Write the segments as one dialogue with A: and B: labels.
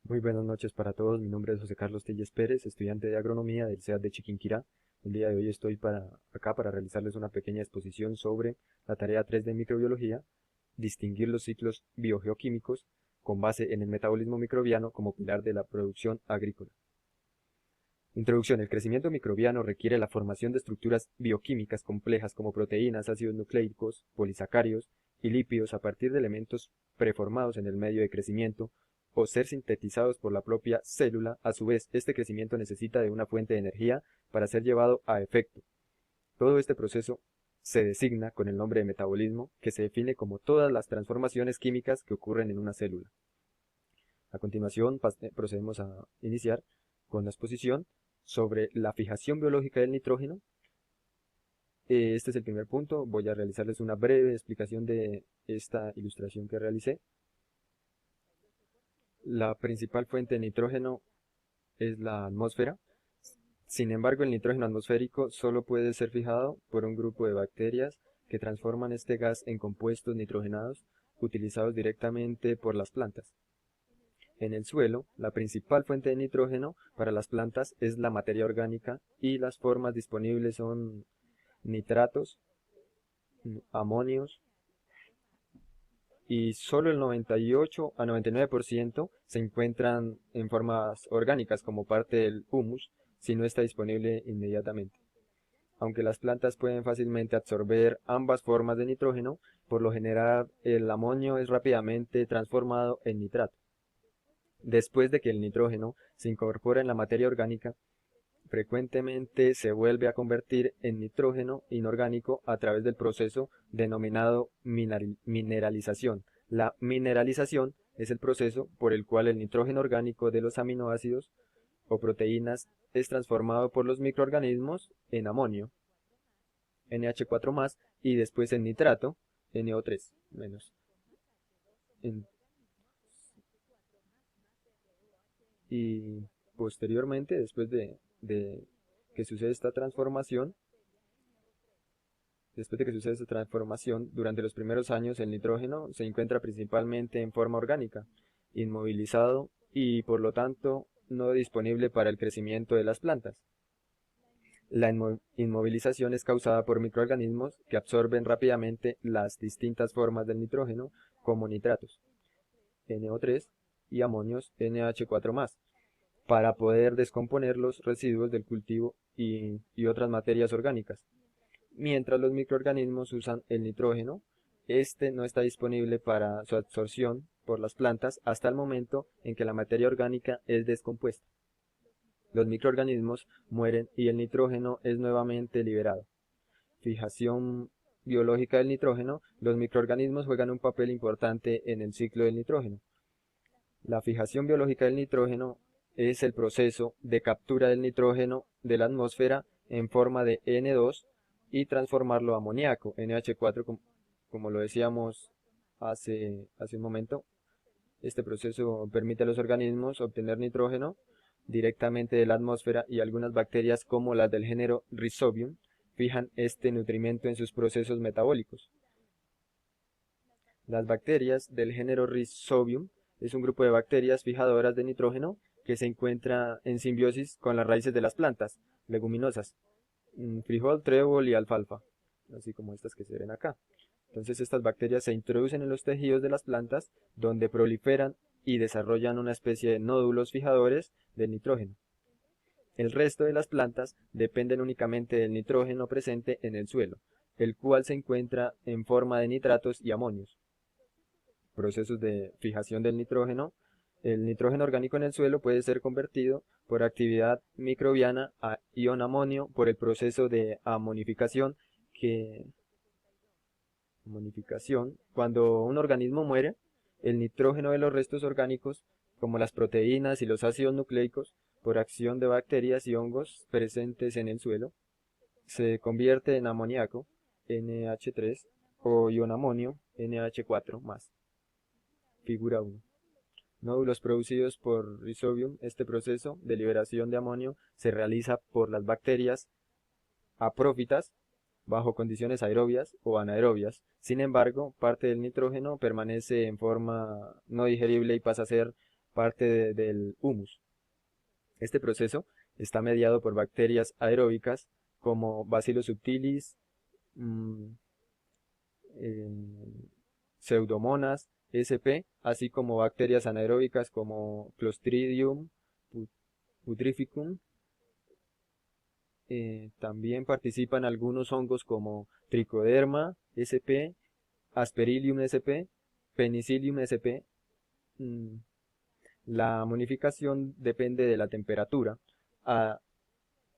A: Muy buenas noches para todos, mi nombre es José Carlos Telles Pérez, estudiante de agronomía del CEAD de Chiquinquirá. El día de hoy estoy acá para realizarles una pequeña exposición sobre la tarea 3 de microbiología, distinguir los ciclos biogeoquímicos con base en el metabolismo microbiano como pilar de la producción agrícola. Introducción. El crecimiento microbiano requiere la formación de estructuras bioquímicas complejas como proteínas, ácidos nucleicos, polisacáridos y lípidos a partir de elementos preformados en el medio de crecimiento o ser sintetizados por la propia célula. A su vez, este crecimiento necesita de una fuente de energía para ser llevado a efecto. Todo este proceso se designa con el nombre de metabolismo, que se define como todas las transformaciones químicas que ocurren en una célula. A continuación, procedemos a iniciar con la exposición sobre la fijación biológica del nitrógeno. Este es el primer punto. Voy a realizarles una breve explicación de esta ilustración que realicé. La principal fuente de nitrógeno es la atmósfera. Sin embargo, el nitrógeno atmosférico solo puede ser fijado por un grupo de bacterias que transforman este gas en compuestos nitrogenados utilizados directamente por las plantas. En el suelo, la principal fuente de nitrógeno para las plantas es la materia orgánica y las formas disponibles son nitratos, amonios, y solo el 98 a 99% se encuentran en formas orgánicas como parte del humus, si no está disponible inmediatamente. Aunque las plantas pueden fácilmente absorber ambas formas de nitrógeno, por lo general el amonio es rápidamente transformado en nitrato. Después de que el nitrógeno se incorpora en la materia orgánica, frecuentemente se vuelve a convertir en nitrógeno inorgánico a través del proceso denominado mineralización. La mineralización es el proceso por el cual el nitrógeno orgánico de los aminoácidos o proteínas es transformado por los microorganismos en amonio, NH4+, y después en nitrato, NO3-. Y posteriormente, después de que sucede esta transformación, durante los primeros años el nitrógeno se encuentra principalmente en forma orgánica, inmovilizado y por lo tanto no disponible para el crecimiento de las plantas. La inmovilización es causada por microorganismos que absorben rápidamente las distintas formas del nitrógeno como nitratos, NO3, y amonios, NH4+, para poder descomponer los residuos del cultivo y otras materias orgánicas. Mientras los microorganismos usan el nitrógeno, este no está disponible para su absorción por las plantas hasta el momento en que la materia orgánica es descompuesta. Los microorganismos mueren y el nitrógeno es nuevamente liberado. Fijación biológica del nitrógeno. Los microorganismos juegan un papel importante en el ciclo del nitrógeno. La fijación biológica del nitrógeno es el proceso de captura del nitrógeno de la atmósfera en forma de N2 y transformarlo a amoníaco, NH4, como lo decíamos hace un momento. Este proceso permite a los organismos obtener nitrógeno directamente de la atmósfera y algunas bacterias como las del género Rhizobium fijan este nutrimento en sus procesos metabólicos. Las bacterias del género Rhizobium es un grupo de bacterias fijadoras de nitrógeno que se encuentra en simbiosis con las raíces de las plantas leguminosas, frijol, trébol y alfalfa, así como estas que se ven acá. Entonces estas bacterias se introducen en los tejidos de las plantas donde proliferan y desarrollan una especie de nódulos fijadores del nitrógeno. El resto de las plantas dependen únicamente del nitrógeno presente en el suelo, el cual se encuentra en forma de nitratos y amonios. Procesos de fijación del nitrógeno. El nitrógeno orgánico en el suelo puede ser convertido por actividad microbiana a ion amonio por el proceso de amonificación, cuando un organismo muere, el nitrógeno de los restos orgánicos, como las proteínas y los ácidos nucleicos, por acción de bacterias y hongos presentes en el suelo, se convierte en amoníaco, NH3, o ion amonio, NH4+. Figura 1. Nódulos producidos por Rhizobium. Este proceso de liberación de amonio se realiza por las bacterias aprófitas bajo condiciones aerobias o anaerobias. Sin embargo, parte del nitrógeno permanece en forma no digerible y pasa a ser parte del humus. Este proceso está mediado por bacterias aeróbicas como Bacillus subtilis, mm, eh, Pseudomonas sp, así como bacterias anaeróbicas como Clostridium putrificum. También participan algunos hongos como Trichoderma sp, Aspergillum sp, Penicillium sp. Mm, La modificación depende de la temperatura,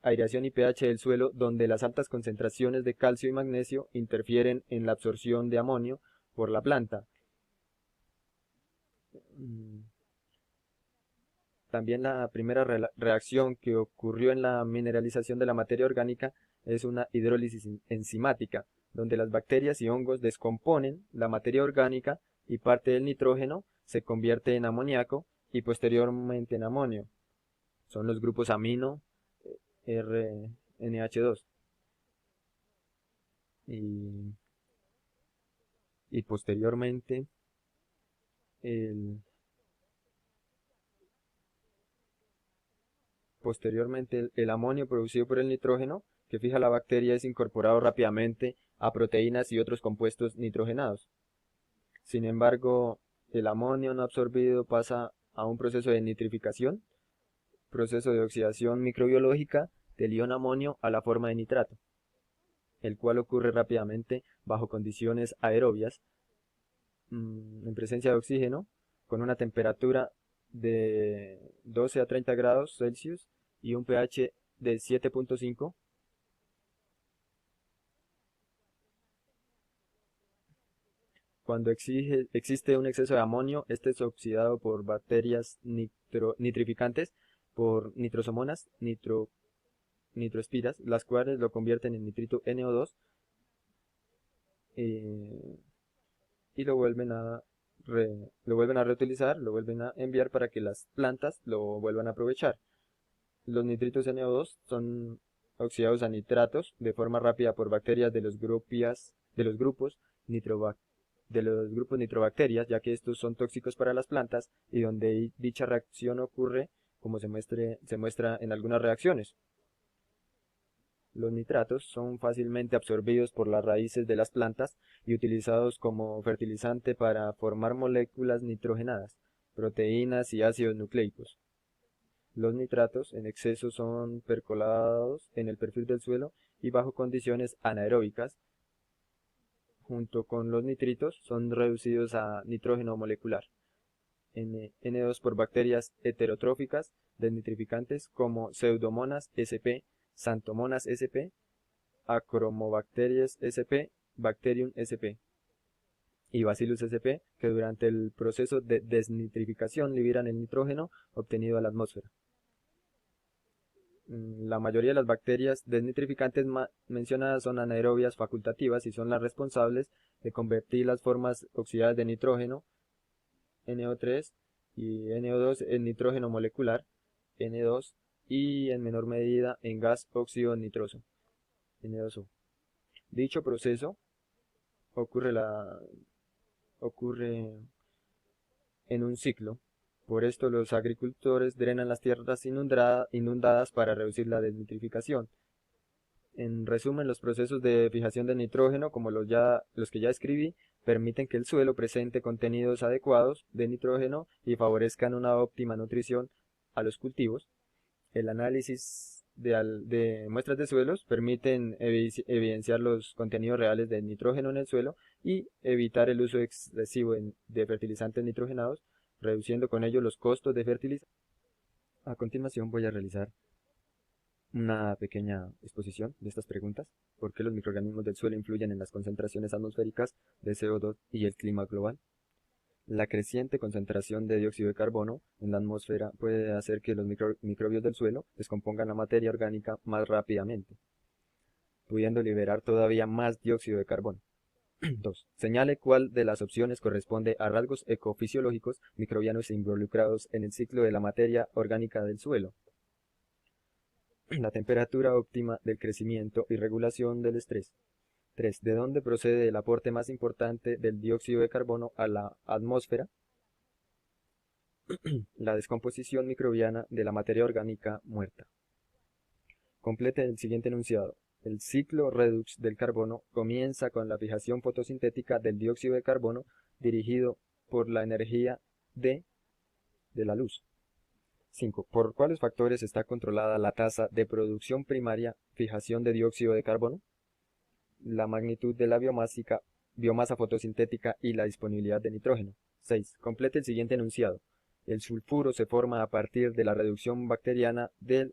A: aireación y pH del suelo, donde las altas concentraciones de calcio y magnesio interfieren en la absorción de amonio por la planta. Mm, También la primera reacción que ocurrió en la mineralización de la materia orgánica es una hidrólisis enzimática, donde las bacterias y hongos descomponen la materia orgánica y parte del nitrógeno se convierte en amoníaco y posteriormente en amonio. Son los grupos amino RNH2 y, y el, posteriormente el amonio producido por el nitrógeno que fija la bacteria es incorporado rápidamente a proteínas y otros compuestos nitrogenados. Sin embargo, el amonio no absorbido pasa a un proceso de nitrificación, proceso de oxidación microbiológica del ion amonio a la forma de nitrato, el cual ocurre rápidamente bajo condiciones aerobias, en presencia de oxígeno, con una temperatura de 12 a 30 grados Celsius y un pH de 7.5. Cuando existe un exceso de amonio, este es oxidado por bacterias nitrificantes, por nitrosomonas, nitroespiras, las cuales lo convierten en nitrito NO2 eh, y lo vuelven a reutilizar, lo vuelven a enviar para que las plantas lo vuelvan a aprovechar. Los nitritos NO2 son oxidados a nitratos de forma rápida por bacterias de los grupos nitrobacterias, ya que estos son tóxicos para las plantas y donde dicha reacción ocurre como se muestra en algunas reacciones. Los nitratos son fácilmente absorbidos por las raíces de las plantas y utilizados como fertilizante para formar moléculas nitrogenadas, proteínas y ácidos nucleicos. Los nitratos en exceso son percolados en el perfil del suelo y bajo condiciones anaeróbicas, junto con los nitritos, son reducidos a nitrógeno molecular, N2 por bacterias heterotróficas desnitrificantes como Pseudomonas sp, Xanthomonas sp, Achromobacterias sp, Bacterium sp y Bacillus sp, que durante el proceso de desnitrificación liberan el nitrógeno obtenido a la atmósfera. La mayoría de las bacterias desnitrificantes mencionadas son anaerobias facultativas y son las responsables de convertir las formas oxidadas de nitrógeno, NO3 y NO2 en nitrógeno molecular, N2, y en menor medida en gas óxido nitroso, N2O. Dicho proceso ocurre en un ciclo. Por esto los agricultores drenan las tierras inundadas para reducir la desnitrificación. En resumen, los procesos de fijación de nitrógeno, como los que ya escribí, permiten que el suelo presente contenidos adecuados de nitrógeno y favorezcan una óptima nutrición a los cultivos. El análisis de muestras de suelos permiten evidenciar los contenidos reales de nitrógeno en el suelo y evitar el uso excesivo de fertilizantes nitrogenados, reduciendo con ello los costos de fertilización. A continuación voy a realizar una pequeña exposición de estas preguntas. ¿Por qué los microorganismos del suelo influyen en las concentraciones atmosféricas de CO2 y el clima global? La creciente concentración de dióxido de carbono en la atmósfera puede hacer que los microbios del suelo descompongan la materia orgánica más rápidamente, pudiendo liberar todavía más dióxido de carbono. 2. Señale cuál de las opciones corresponde a rasgos ecofisiológicos microbianos involucrados en el ciclo de la materia orgánica del suelo. La temperatura óptima del crecimiento y regulación del estrés. 3. ¿De dónde procede el aporte más importante del dióxido de carbono a la atmósfera? La descomposición microbiana de la materia orgánica muerta. Complete el siguiente enunciado. El ciclo redox del carbono comienza con la fijación fotosintética del dióxido de carbono dirigido por la energía de la luz. 5. ¿Por cuáles factores está controlada la tasa de producción primaria, fijación de dióxido de carbono? La magnitud de la biomasa fotosintética y la disponibilidad de nitrógeno. 6. Complete el siguiente enunciado. El sulfuro se forma a partir de la reducción bacteriana del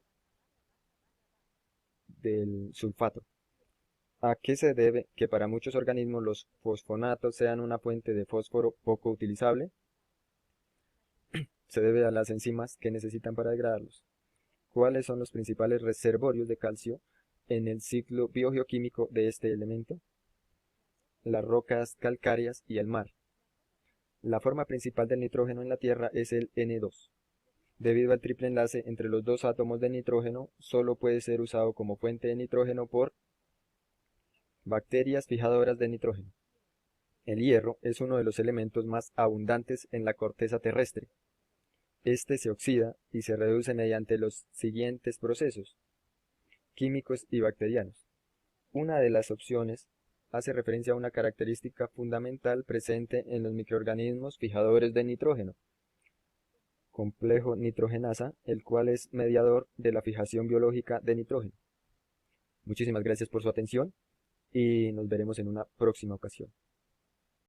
A: sulfato. ¿A qué se debe que para muchos organismos los fosfonatos sean una fuente de fósforo poco utilizable? Se debe a las enzimas que necesitan para degradarlos. ¿Cuáles son los principales reservorios de calcio en el ciclo biogeoquímico de este elemento? Las rocas calcáreas y el mar. La forma principal del nitrógeno en la Tierra es el N2. Debido al triple enlace entre los dos átomos de nitrógeno, solo puede ser usado como fuente de nitrógeno por bacterias fijadoras de nitrógeno. El hierro es uno de los elementos más abundantes en la corteza terrestre. Este se oxida y se reduce mediante los siguientes procesos químicos y bacterianos. Una de las opciones hace referencia a una característica fundamental presente en los microorganismos fijadores de nitrógeno, complejo nitrogenasa, el cual es mediador de la fijación biológica de nitrógeno. Muchísimas gracias por su atención y nos veremos en una próxima ocasión.